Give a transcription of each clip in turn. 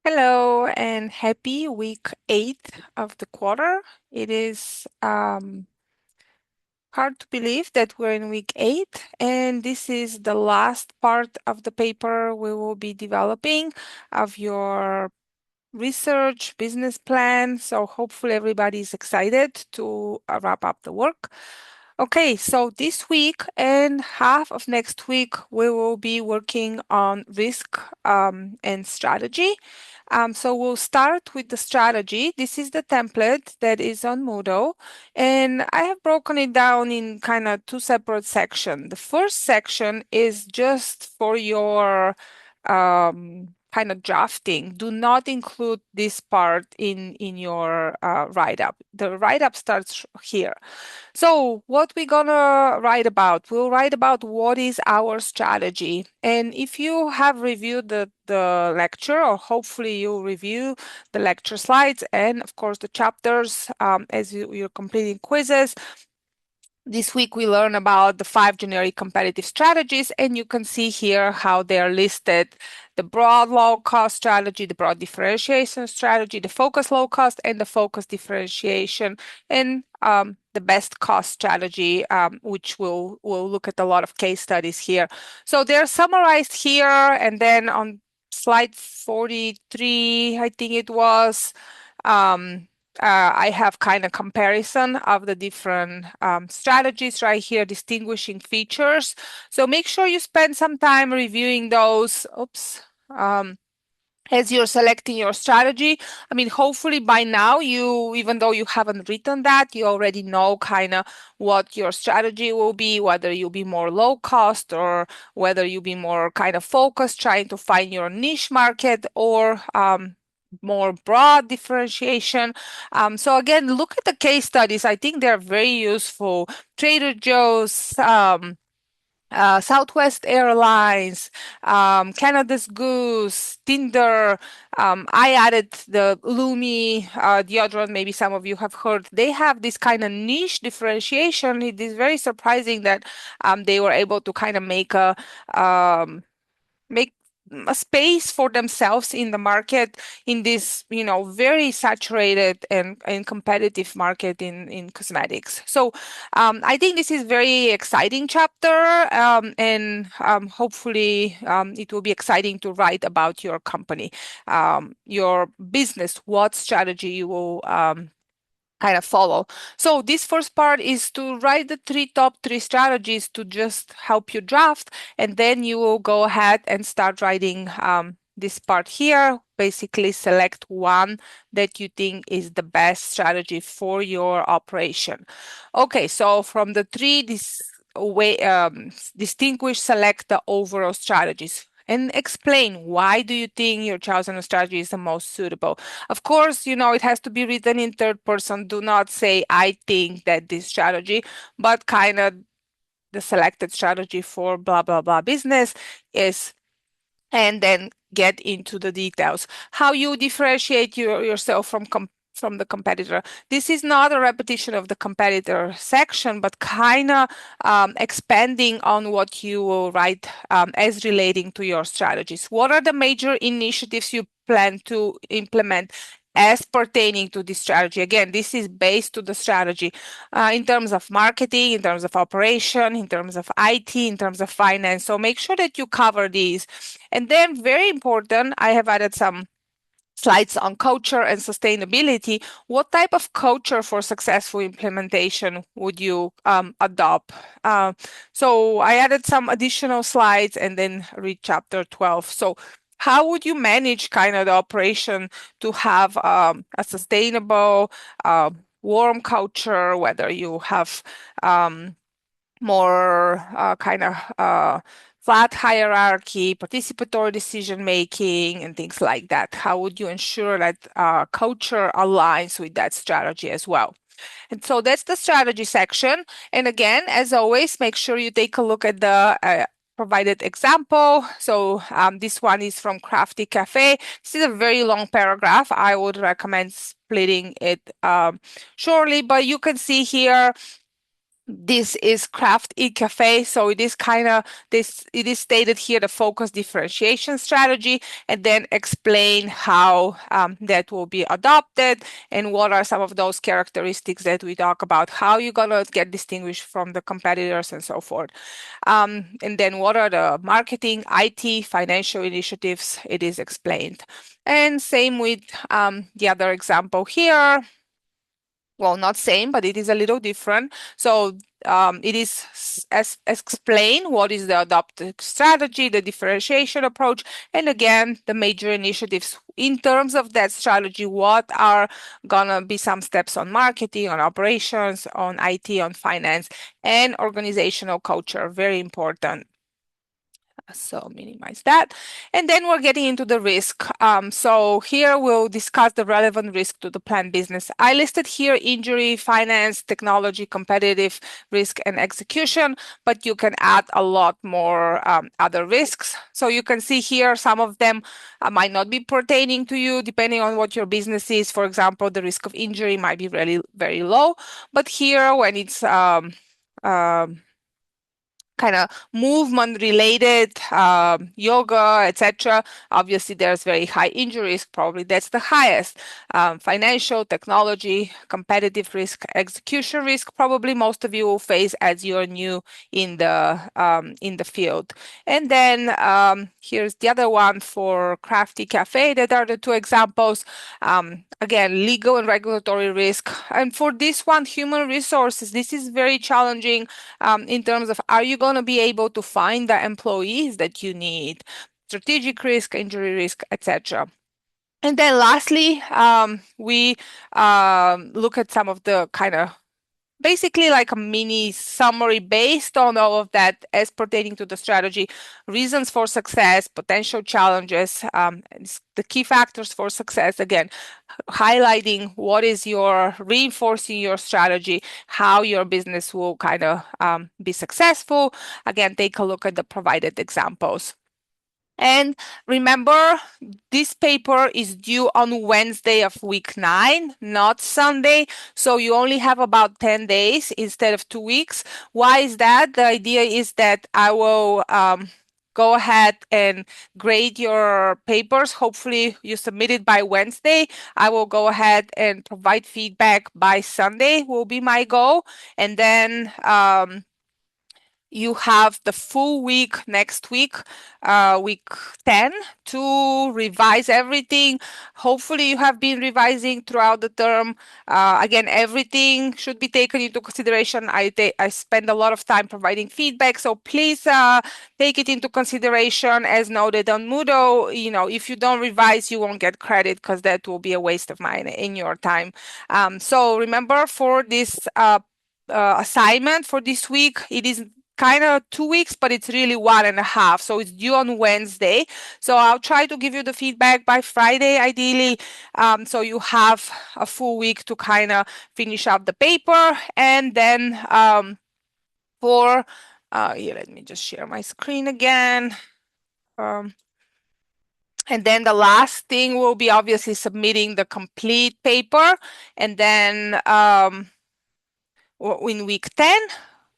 Hello and happy week 8 of the quarter. It is hard to believe that we're in week 8, and this is the last part of the paper we will be developing of your research business plan. So hopefully everybody is excited to wrap up the work. Okay, so this week and half of next week, we will be working on risk and strategy. So we'll start with the strategy. This is the template that is on Moodle, and I have broken it down in kind of two separate sections. The first section is just for your kind of drafting. Do not include this part in your write-up. The write-up starts here. So what we're gonna write about? We'll write about what is our strategy. And if you have reviewed the lecture, or hopefully you'll review the lecture slides and of course the chapters as you're completing quizzes. This week we learn about the 5 generic competitive strategies, and you can see here how they are listed: the broad low cost strategy, the broad differentiation strategy, the focus low cost, and the focus differentiation, and the best cost strategy, which we'll look at a lot of case studies here. So they're summarized here, and then on slide 43, I think it was, I have kind of comparison of the different strategies right here, distinguishing features. So make sure you spend some time reviewing those. Oops. As you're selecting your strategy. I mean, hopefully by now even though you haven't written that, you already know kind of what your strategy will be, whether you'll be more low cost or whether you'll be more kind of focused, trying to find your niche market, or more broad differentiation. So again, look at the case studies. I think they're very useful. Trader Joe's, Southwest Airlines, Canada's Goose, Tinder. I added the Lumi deodorant. Maybe some of you have heard. They have this kind of niche differentiation. It is very surprising that they were able to kind of make a space for themselves in the market, in this very saturated and competitive market in cosmetics. So I think this is very exciting chapter, and hopefully it will be exciting to write about your company, your business, what strategy you will kind of follow. So this first part is to write the top three strategies to just help you draft, and then you will go ahead and start writing this part here. Basically select one that you think is the best strategy for your operation. Okay, so from the three, distinguish, select the overall strategies and explain why do you think your chosen strategy is the most suitable. Of course, it has to be written in third person. Do not say, I think that this strategy, but kind of the selected strategy for blah, blah, blah business is, and then get into the details. How you differentiate yourself from the competitor. This is not a repetition of the competitor section, but kind of expanding on what you will write as relating to your strategies. What are the major initiatives you plan to implement as pertaining to this strategy? Again, this is based to the strategy in terms of marketing, in terms of operation, in terms of IT, in terms of finance. So make sure that you cover these. And then very important, I have added some slides on culture and sustainability. What type of culture for successful implementation would you adopt? So I added some additional slides and then read chapter 12. So how would you manage kind of the operation to have a sustainable, warm culture, whether you have more kind of flat hierarchy, participatory decision making, and things like that? How would you ensure that culture aligns with that strategy as well? And so that's the strategy section. And again, as always, make sure you take a look at the provided example. So this one is from Crafty Cafe. This is a very long paragraph. I would recommend splitting it shortly, but you can see here This is Craft e-Cafe, so it is kind of this. It is stated here the focus differentiation strategy, and then explain how that will be adopted and what are some of those characteristics that we talk about. How you're gonna get distinguished from the competitors and so forth, and then what are the marketing, IT, financial initiatives? It is explained, and same with the other example here. Well, not same, but it is a little different. So it is as explain what is the adopted strategy, the differentiation approach, and again, the major initiatives. In terms of that strategy, what are gonna be some steps on marketing, on operations, on IT, on finance, and organizational culture, very important. So minimize that. And then we're getting into the risk. So here we'll discuss the relevant risk to the planned business. I listed here injury, finance, technology, competitive risk, and execution, but you can add a lot more other risks. So you can see here some of them might not be pertaining to you depending on what your business is. For example, the risk of injury might be really very low, but here when it's kind of movement related, yoga, etc. Obviously, there's very high injury risk. Probably that's the highest. Financial, technology, competitive risk, execution risk. Probably most of you will face as you're new in the field. And then here's the other one for Crafty Cafe. That are the two examples. Again, legal and regulatory risk. And for this one, human resources. This is very challenging in terms of are you going to be able to find the employees that you need, strategic risk, injury risk, etc. And then lastly, we look at some of the kind of basically like a mini summary based on all of that as pertaining to the strategy, reasons for success, potential challenges, the key factors for success. Again, highlighting what is your reinforcing your strategy, how your business will kind of be successful. Again, take a look at the provided examples. And remember, this paper is due on Wednesday of week 9, not Sunday. So you only have about 10 days instead of 2 weeks. Why is that? The idea is that I will go ahead and grade your papers. Hopefully you submit it by Wednesday. I will go ahead and provide feedback by Sunday will be my goal. And then you have the full week next week, week 10, to revise everything. Hopefully you have been revising throughout the term. Again, everything should be taken into consideration. I spend a lot of time providing feedback, so please take it into consideration. As noted on Moodle, if you don't revise, you won't get credit because that will be a waste of mine in your time. So remember, for this assignment for this week, it is kind of 2 weeks, but it's really 1.5. So it's due on Wednesday. So I'll try to give you the feedback by Friday, ideally. So you have a full week to kind of finish up the paper. And then here, let me just share my screen again. And then the last thing will be obviously submitting the complete paper. And then in week 10,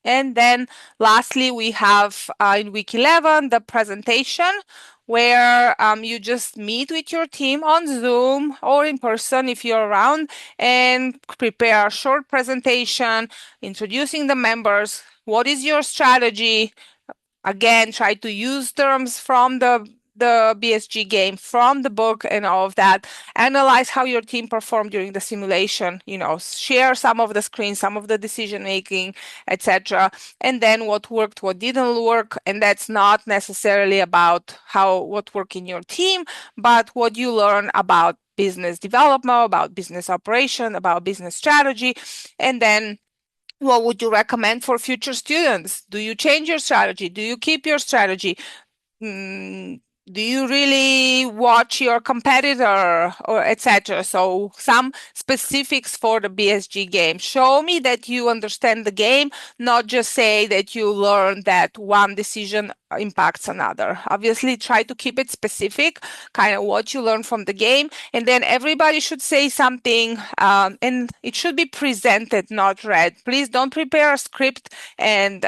and then lastly, we have in week 11, the presentation, where you just meet with your team on Zoom or in person if you're around, and prepare a short presentation introducing the members. What is your strategy? Again, try to use terms from the BSG game, from the book and all of that. Analyze how your team performed during the simulation, share some of the screens, some of the decision making, etc. And then what worked, what didn't work. And that's not necessarily about what worked in your team, but what you learn about business development, about business operation, about business strategy. And then what would you recommend for future students? Do you change your strategy? Do you keep your strategy? Do you really watch your competitor or etc.? So some specifics for the BSG game. Show me that you understand the game, not just say that you learn that one decision impacts another. Obviously, try to keep it specific, kind of what you learn from the game, and then everybody should say something, and it should be presented, not read. Please don't prepare a script and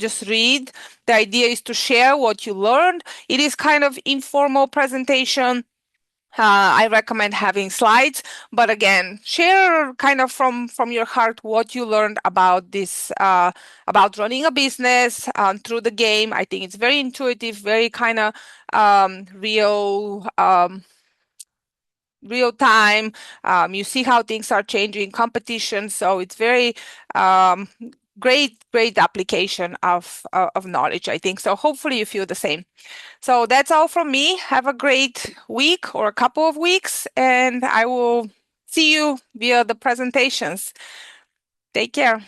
just read. The idea is to share what you learned. It is kind of informal presentation. I recommend having slides, but again, share kind of from your heart what you learned about this, about running a business through the game. I think it's very intuitive, very kind of real time. You see how things are changing, competition. So it's very um, great application of knowledge, I think. So hopefully you feel the same. So that's all from me. Have a great week or a couple of weeks, and I will see you via the presentations. Take care.